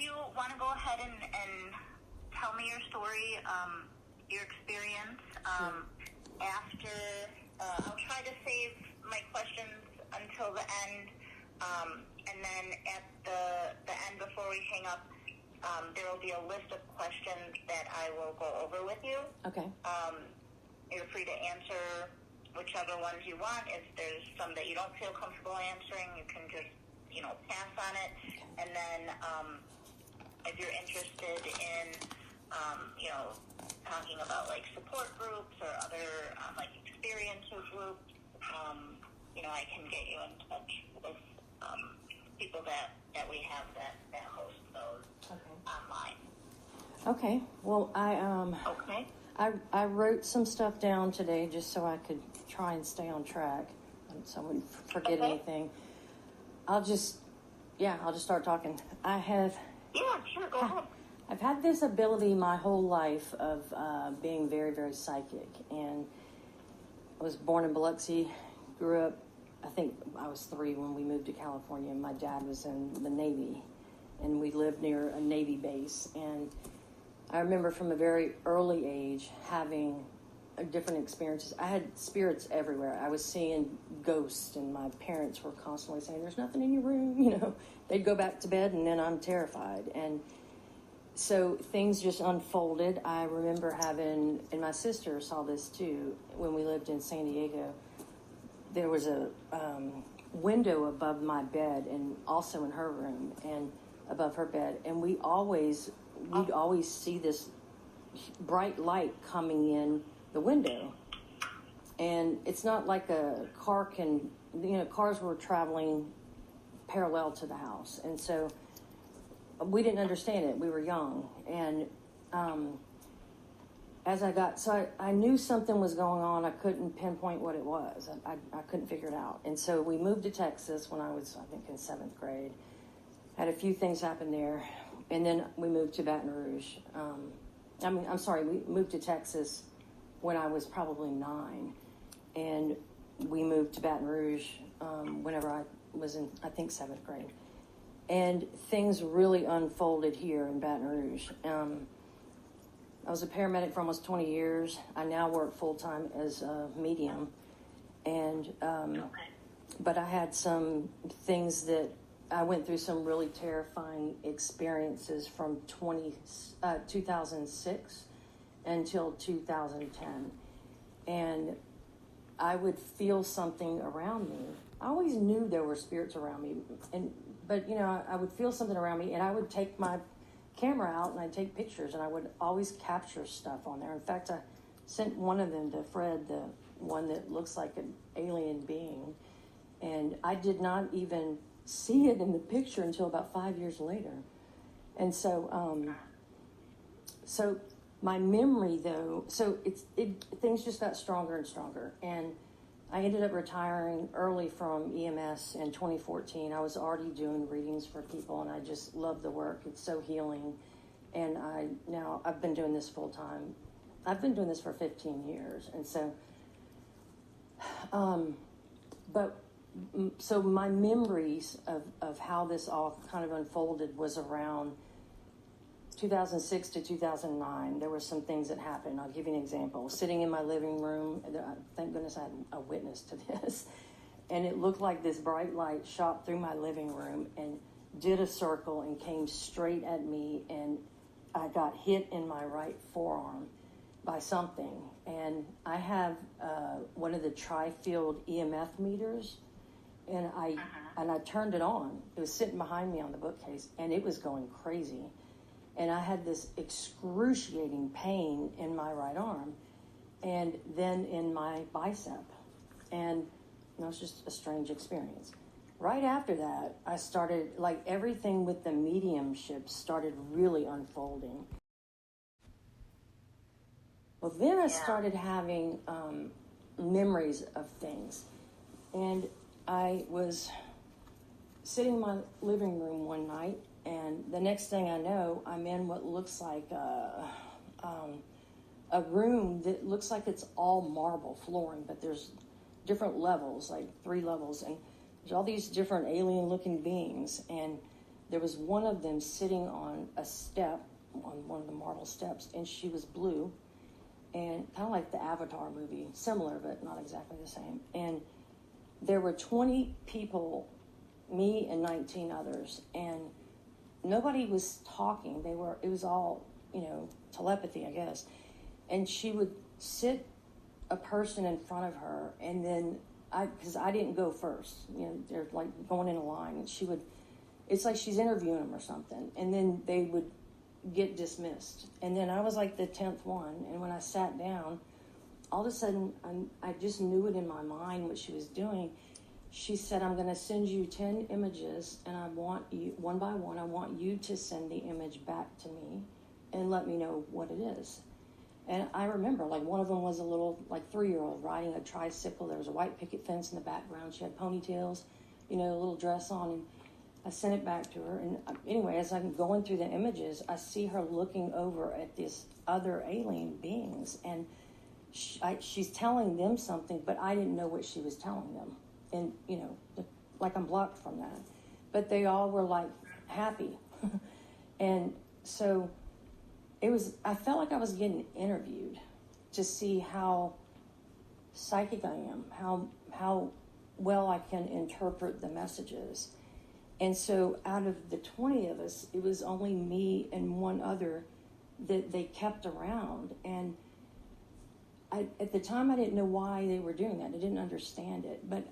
you want to go ahead and tell me your story, your experience, after, I'll try to save my questions until the end, and then at the end before we hang up, there will be a list of questions that I will go over with you. Okay. You're free to answer whichever ones you want. If there's some that you don't feel comfortable answering, you can just, pass on it. Okay. And then if you're interested in, talking about, like, support groups or other, experiencer groups, I can get you in touch with people that we have that host those online. Okay. Well, Okay. I wrote some stuff down today just so I could try and stay on track, so I wouldn't forget anything. I'll just start talking. Yeah, sure, go ahead. I've had this ability my whole life of being very, very psychic, and I was born in Biloxi, grew up, I think I was 3 when we moved to California. My dad was in the Navy, and we lived near a Navy base, and I remember from a very early age having different experiences. I had spirits everywhere. I was seeing ghosts, and my parents were constantly saying, "There's nothing in your room." They'd go back to bed, and then I'm terrified. And so things just unfolded. I remember having, and my sister saw this too, when we lived in San Diego, there was a window above my bed and also in her room and above her bed. And we'd always see this bright light coming in the window. And it's not like a car can, cars were traveling parallel to the house. And so we didn't understand it. We were young. And I knew something was going on. I couldn't pinpoint what it was. I couldn't figure it out. And so we moved to Texas when I was, I think, in 7th grade. Had a few things happen there. And then we moved to Baton Rouge. We moved to Texas when I was probably 9. And we moved to Baton Rouge whenever I was in, I think, 7th grade. And things really unfolded here in Baton Rouge. I was a paramedic for almost 20 years. I now work full-time as a medium. And, but I had some things that I went through, some really terrifying experiences from 2006 until 2010. And I would feel something around me. I always knew there were spirits around me. But I would feel something around me, and I would take my camera out and I'd take pictures, and I would always capture stuff on there. In fact, I sent one of them to Fred, the one that looks like an alien being, and I did not even see it in the picture until about 5 years later. And so my memory, though, things just got stronger and stronger, and I ended up retiring early from EMS in 2014. I was already doing readings for people, and I just love the work. It's so healing. And I've been doing this full time. I've been doing this for 15 years. And so, so my memories of how this all kind of unfolded was around 2006 to 2009. There were some things that happened. I'll give you an example. Sitting in my living room, thank goodness I had a witness to this, and it looked like this bright light shot through my living room and did a circle and came straight at me, and I got hit in my right forearm by something. And I have one of the tri-field EMF meters, and I turned it on. It was sitting behind me on the bookcase, and it was going crazy. And I had this excruciating pain in my right arm and then in my bicep. And it was just a strange experience. Right after that, I started, everything with the mediumship started really unfolding. Well, then I started having memories of things. And I was sitting in my living room one night, and the next thing I know, I'm in what looks like a room that looks like it's all marble flooring, but there's different levels, like 3 levels, and there's all these different alien-looking beings, and there was one of them sitting on a step, on one of the marble steps, and she was blue, and kind of like the Avatar movie, similar but not exactly the same. And there were 20 people, me and 19 others, and nobody was talking. It was all, telepathy, I guess. And she would sit a person in front of her, and then because I didn't go first, they're like going in a line, and it's like she's interviewing them or something, and then they would get dismissed. And then I was like the 10th one, and when I sat down, all of a sudden, I just knew it in my mind what she was doing. She said, I'm going to send you 10 images, and I want you, one by one, I want you to send the image back to me and let me know what it is. And I remember, like, one of them was a little, 3-year-old riding a tricycle. There was a white picket fence in the background. She had ponytails, a little dress on, and I sent it back to her. And anyway, as I'm going through the images, I see her looking over at these other alien beings, and she's telling them something, but I didn't know what she was telling them. And, I'm blocked from that. But they all were, happy. And so I felt like I was getting interviewed to see how psychic I am, how well I can interpret the messages. And so out of the 20 of us, it was only me and one other that they kept around. And at the time, I didn't know why they were doing that. I didn't understand it. But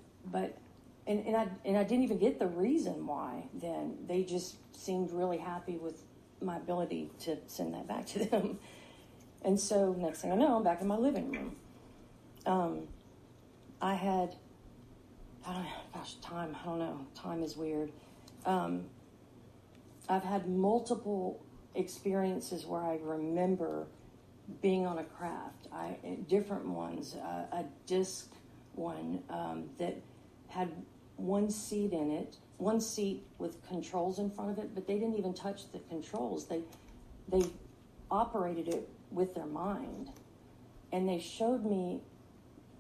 I didn't even get the reason why then. They just seemed really happy with my ability to send that back to them. And so next thing I know, I'm back in my living room. I had, time is weird. I've had multiple experiences where I remember being on a craft, different ones, a disc one that had one seat in it, one seat with controls in front of it, but they didn't even touch the controls. They operated it with their mind. And they showed me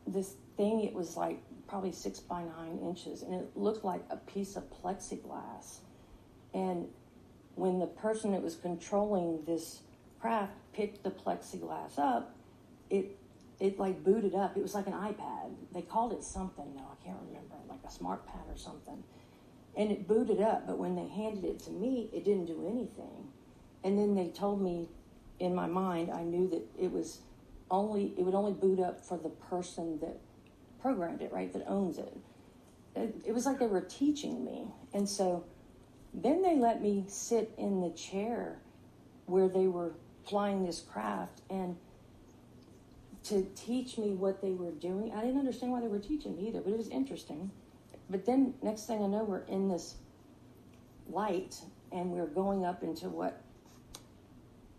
this thing. It was like probably 6 by 9 inches, and it looked like a piece of plexiglass. And when the person that was controlling this craft picked the plexiglass up, it booted up. It was like an iPad. They called it something, I can't remember, like a smart pad or something. And it booted up, but when they handed it to me, it didn't do anything. And then they told me, in my mind, I knew that it would only boot up for the person that programmed it, right, that owns it. It was like they were teaching me. And so then they let me sit in the chair where they were flying this craft and to teach me what they were doing. I didn't understand why they were teaching me either, but it was interesting. But then next thing I know, we're in this light and we're going up into what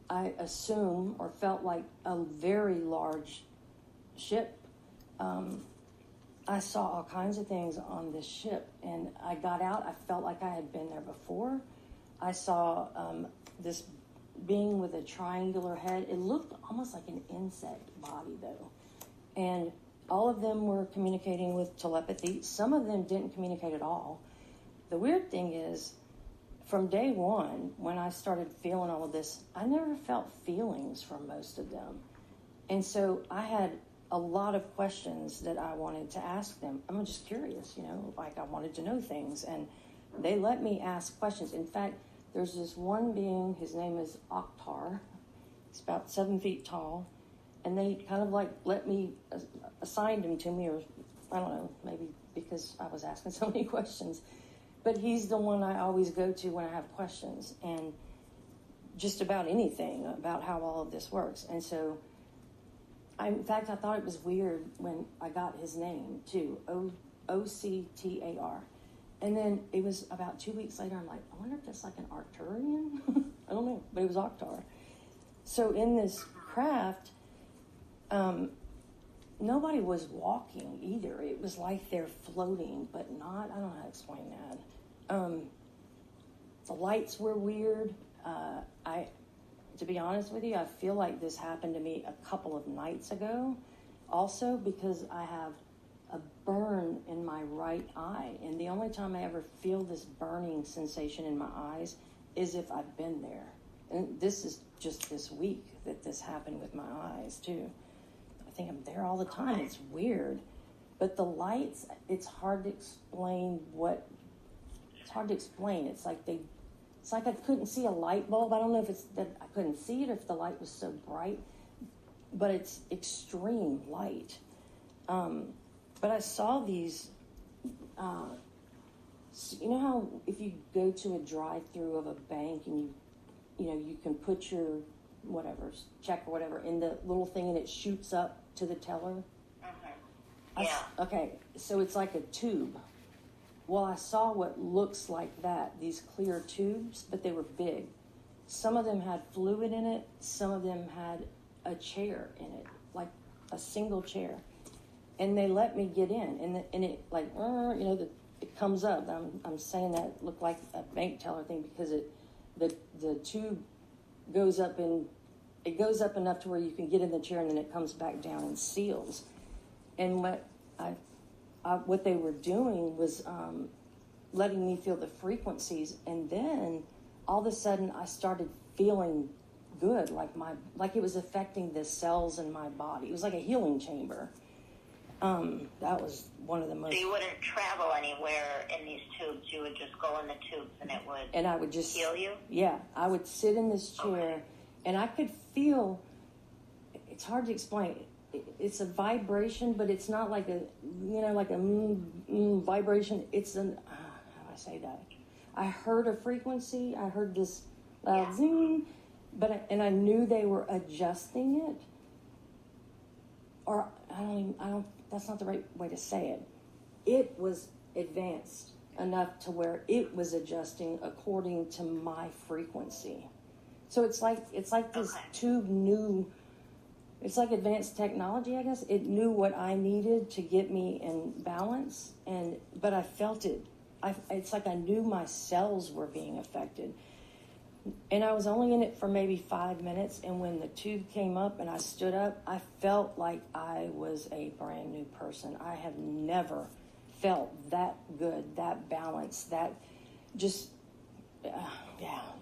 I assume or felt like a very large ship. I saw all kinds of things on this ship, and I got out. I felt like I had been there before. I saw this being with a triangular head. It looked almost like an insect body, though. And all of them were communicating with telepathy. Some of them didn't communicate at all. The weird thing is, from day one, when I started feeling all of this, I never felt feelings from most of them. And so I had a lot of questions that I wanted to ask them. I'm just curious, I wanted to know things. And they let me ask questions. In fact, there's this one being, his name is Oktar. He's about 7 feet tall. And they kind of let me, assigned him to me, or I don't know, maybe because I was asking so many questions. But he's the one I always go to when I have questions, and just about anything about how all of this works. And so, in fact, I thought it was weird when I got his name, too, Octar. And then it was about 2 weeks later, I'm like, I wonder if that's like an Arcturian? I don't know, but it was Oktar. So in this craft, nobody was walking either. It was like they're floating, but not, I don't know how to explain that. The lights were weird. To be honest with you, I feel like this happened to me a couple of nights ago also, because I have a burn in my right eye. And the only time I ever feel this burning sensation in my eyes is if I've been there. And this is just this week that this happened with my eyes too. I think I'm there all the time. It's weird. But the lights, it's hard to explain it's hard to explain. It's like I couldn't see a light bulb. I don't know if it's that I couldn't see it, if the light was so bright, but it's extreme light. But I saw these, you know how if you go to a drive-through of a bank and you can put your check or whatever in the little thing and it shoots up to the teller? Mm-hmm. Yeah. Okay, so it's like a tube. Well, I saw what looks like that, these clear tubes, but they were big. Some of them had fluid in it. Some of them had a chair in it, like a single chair. And they let me get in, and it like, it comes up. I'm saying that it looked like a bank teller thing because the tube goes up enough to where you can get in the chair, and then it comes back down and seals. And what they were doing was letting me feel the frequencies, and then all of a sudden I started feeling good, like it was affecting the cells in my body. It was like a healing chamber. That was one of the most. So you wouldn't travel anywhere in these tubes. You would just go in the tubes, and it would. And I would just heal you. Yeah, I would sit in this chair, and I could feel. It's hard to explain. It's a vibration, but it's not like a vibration. It's how do I say that? I heard a frequency. I heard this loud zing, and I knew they were adjusting it. Or I don't. That's not the right way to say it. It was advanced enough to where it was adjusting according to my frequency. So it's like this tube knew. It's like advanced technology, I guess. It knew what I needed to get me in balance, but I felt it. It's like I knew my cells were being affected. And I was only in it for maybe 5 minutes, and when the tube came up and I stood up, I felt like I was a brand new person. I have never felt that good, that balanced, that just,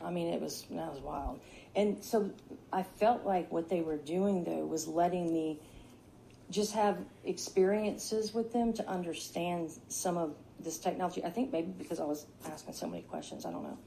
I mean, that was wild. And so I felt like what they were doing, though, was letting me just have experiences with them to understand some of this technology. I think maybe because I was asking so many questions, I don't know.